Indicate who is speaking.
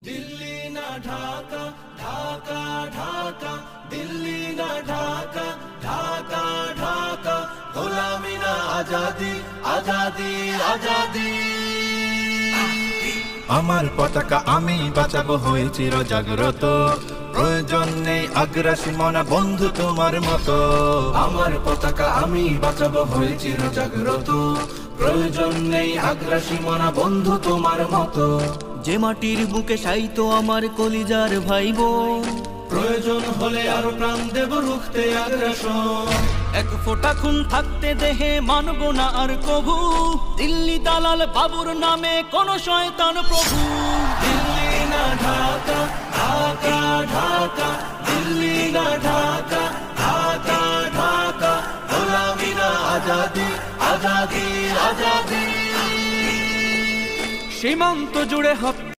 Speaker 1: दिल्ली ना ढाका ढाका ढाका दिल्ली ना ढाका ढाका ढाका গোলামি না আজাদি আজাদি আজাদি আমার পতাকা আমি বাঁচাবো হয়ে চির জাগ্রত প্রয়োজন নেই আগ্রাসী মনা বন্ধু তোমার মতো আমার পতাকা আমি বাঁচাবো হয়ে চির জাগ্রত প্রয়োজন নেই আগ্রাসী মনা বন্ধু তোমার মতো
Speaker 2: যে মাটির বুকে সাইতো আমার কলিজার ভাইবোন
Speaker 1: প্রয়োজন হলে আরো প্রাণ দেব রুখতে আগ্রাসন
Speaker 2: এক ফোঁটা খুন থাকতে দেহে মানব না আর কভু দিল্লি দালাল বাবুর নামে কোন শয়তান প্রভু
Speaker 1: দিল্লি না ঢাকা ঢাকা ঢাকা দিল্লি না ঢাকা ঢাকা ঢাকা গোলামি না আজাদি আজাদি আজাদি
Speaker 2: সীমান্ত জুড়ে হত্যা